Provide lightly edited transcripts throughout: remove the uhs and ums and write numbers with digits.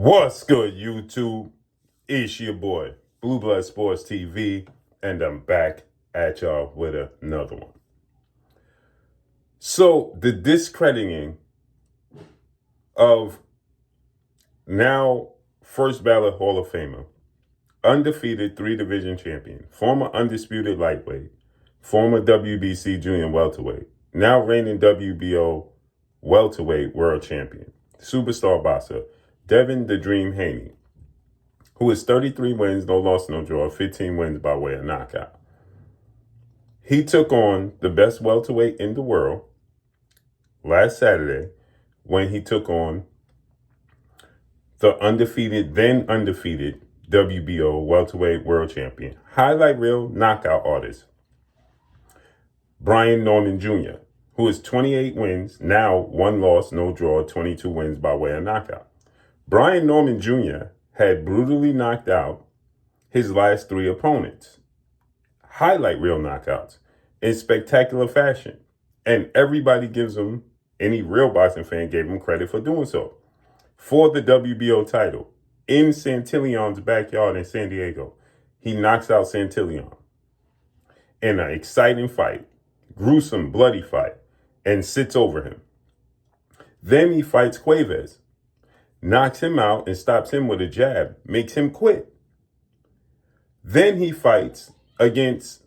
What's good, YouTube? It's your boy, Blue Blood Sports TV, and I'm back at y'all with another one. So, the discrediting of now first ballot Hall of Famer, undefeated 3-division champion, former undisputed lightweight, former WBC junior welterweight, now reigning WBO welterweight world champion, superstar boxer, Devin the Dream Haney, who is 33 wins, no loss, no draw, 15 wins by way of knockout. He took on the best welterweight in the world last Saturday when he took on the then undefeated WBO welterweight world champion, highlight reel knockout artist, Brian Norman Jr., who is 28 wins, now 1 loss, no draw, 22 wins by way of knockout. Brian Norman Jr. had brutally knocked out his last 3 opponents, highlight reel knockouts, in spectacular fashion. And everybody gives him, any real boxing fan gave him credit for doing so. For the WBO title, in Santillion's backyard in San Diego, he knocks out Santillion in an exciting fight, gruesome, bloody fight, and sits over him. Then he fights Cuevas, knocks him out and stops him with a jab, makes him quit. Then he fights against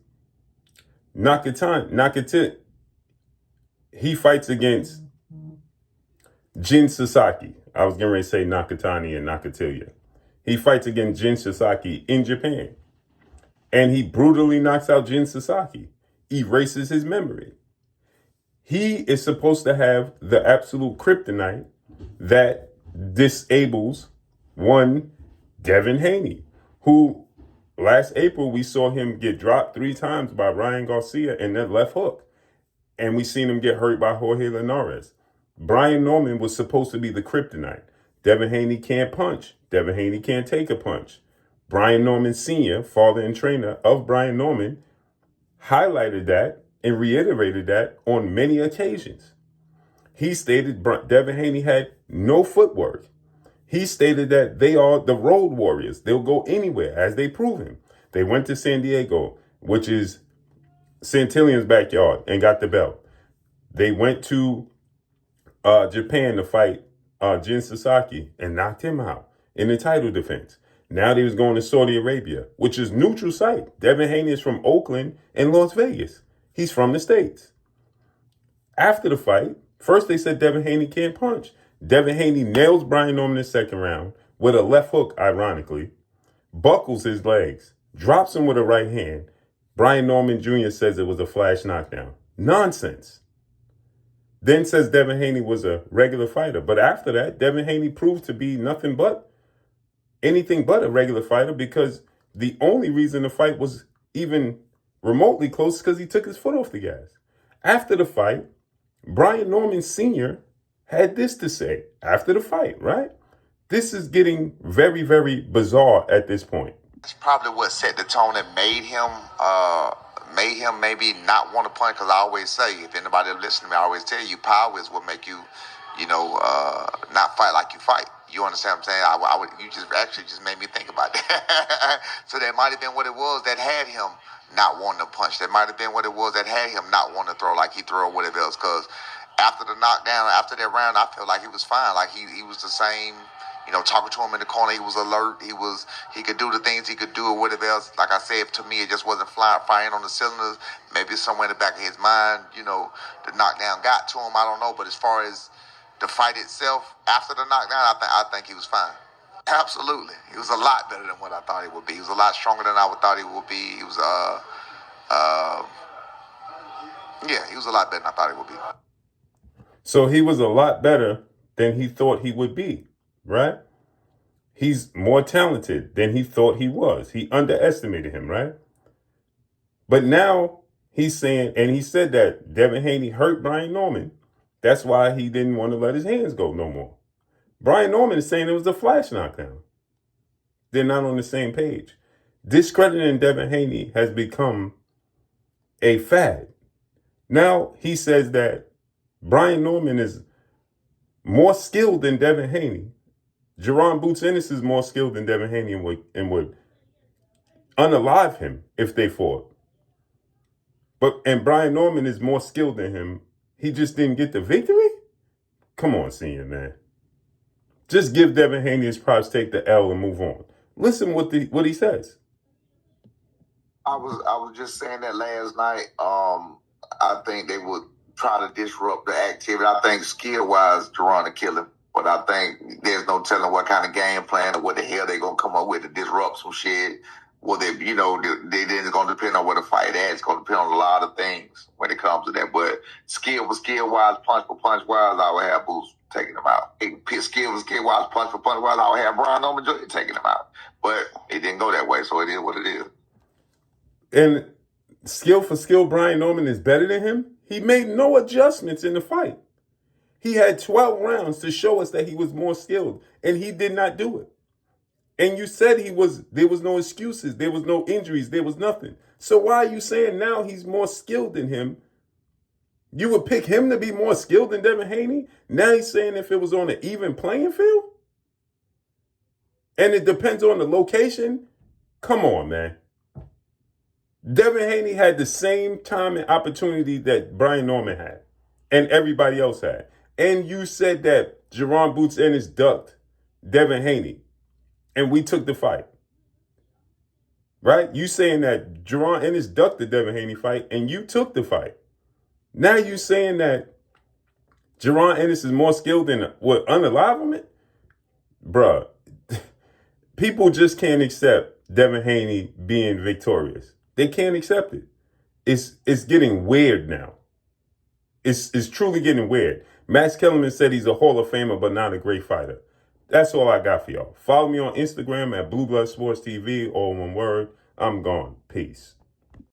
He fights against Jin Sasaki. I was getting ready to say Nakatani and Nakatilia. He fights against Jin Sasaki in Japan. And he brutally knocks out Jin Sasaki, erases his memory. He is supposed to have the absolute kryptonite that disables one Devin Haney, who last April we saw him get dropped 3 times by Ryan Garcia in that left hook. And we seen him get hurt by Jorge Linares. Brian Norman was supposed to be the kryptonite. Devin Haney can't punch. Devin Haney can't take a punch. Brian Norman Sr., father and trainer of Brian Norman, highlighted that and reiterated that on many occasions. He stated Devin Haney had no footwork. He stated that they are the road warriors. They'll go anywhere, as they proven. They went to San Diego, which is Santillion's backyard, and got the belt. They went to Japan to fight Jin Sasaki and knocked him out in the title defense. Now they was going to Saudi Arabia, which is neutral site. Devin Haney is from Oakland and Las Vegas. He's from the States. After the fight, first they said Devin Haney can't punch. Devin Haney nails Brian Norman in the second round with a left hook, ironically, buckles his legs, drops him with a right hand. Brian Norman Jr. says it was a flash knockdown. Nonsense. Then says Devin Haney was a regular fighter. But after that, Devin Haney proved to be anything but a regular fighter, because the only reason the fight was even remotely close is because he took his foot off the gas. After the fight, Brian Norman Sr. had this to say after the fight, right? This is getting very, very bizarre at this point. It's probably what set the tone and made him maybe not want to punch. Because I always say, if anybody listens to me, I always tell you, power is what make you, not fight like you fight. You understand what I'm saying? You just made me think about that. So that might have been what it was that had him not wanting to punch. That might have been what it was that had him not wanting to throw like he threw or whatever else. Because after the knockdown, after that round, I felt like he was fine. Like he was the same. Talking to him in the corner, he was alert. He could do the things he could do or whatever else. Like I said, to me, it just wasn't firing on the cylinders. Maybe somewhere in the back of his mind, the knockdown got to him. I don't know. But as far as the fight itself, after the knockdown, I think he was fine. Absolutely. He was a lot better than what I thought he would be. He was a lot stronger than I thought he would be. He was, he was a lot better than I thought he would be. So he was a lot better than he thought he would be, right? He's more talented than he thought he was. He underestimated him, right? But now he's saying, and he said that Devin Haney hurt Brian Norman. That's why he didn't want to let his hands go no more. Brian Norman is saying it was a flash knockdown. They're not on the same page. Discrediting Devin Haney has become a fad. Now he says that Brian Norman is more skilled than Devin Haney Jerron Boots Ennis is more skilled than Devin Haney and would unalive him if they fought. And Brian Norman is more skilled than him. He just didn't get the victory? Come on, senior man. Just give Devin Haney his props, take the L, and move on. Listen what he says. I was just saying that last night. I think they would try to disrupt the activity. I think skill wise, Jerron will kill him. But I think there's no telling what kind of game plan or what the hell they're gonna come up with to disrupt some shit. Well, they it's gonna depend on where the fight at. It's gonna depend on a lot of things when it comes to that. But skill wise, punch for punch wise, I would have Boots taking him out. Skill wise, punch for punch wise, I would have Brian Norman Jr. taking him out. But it didn't go that way, so it is what it is. And skill for skill, Brian Norman is better than him. He made no adjustments in the fight. He had 12 rounds to show us that he was more skilled, and he did not do it. And you said there was no excuses, there was no injuries, there was nothing. So why are you saying now he's more skilled than him? You would pick him to be more skilled than Devin Haney? Now he's saying if it was on an even playing field? And it depends on the location? Come on, man. Devin Haney had the same time and opportunity that Brian Norman had and everybody else had. And you said that Jerron Boots Ennis ducked Devin Haney and we took the fight. Right? You saying that Jerron Ennis ducked the Devin Haney fight and you took the fight. Now you saying that Jerron Ennis is more skilled than what, unalivement? Bruh, people just can't accept Devin Haney being victorious. They can't accept it. It's getting weird now. It's truly getting weird. Max Kellerman said he's a Hall of Famer, but not a great fighter. That's all I got for y'all. Follow me on Instagram at Blue Blood Sports TV, all one word. I'm gone. Peace.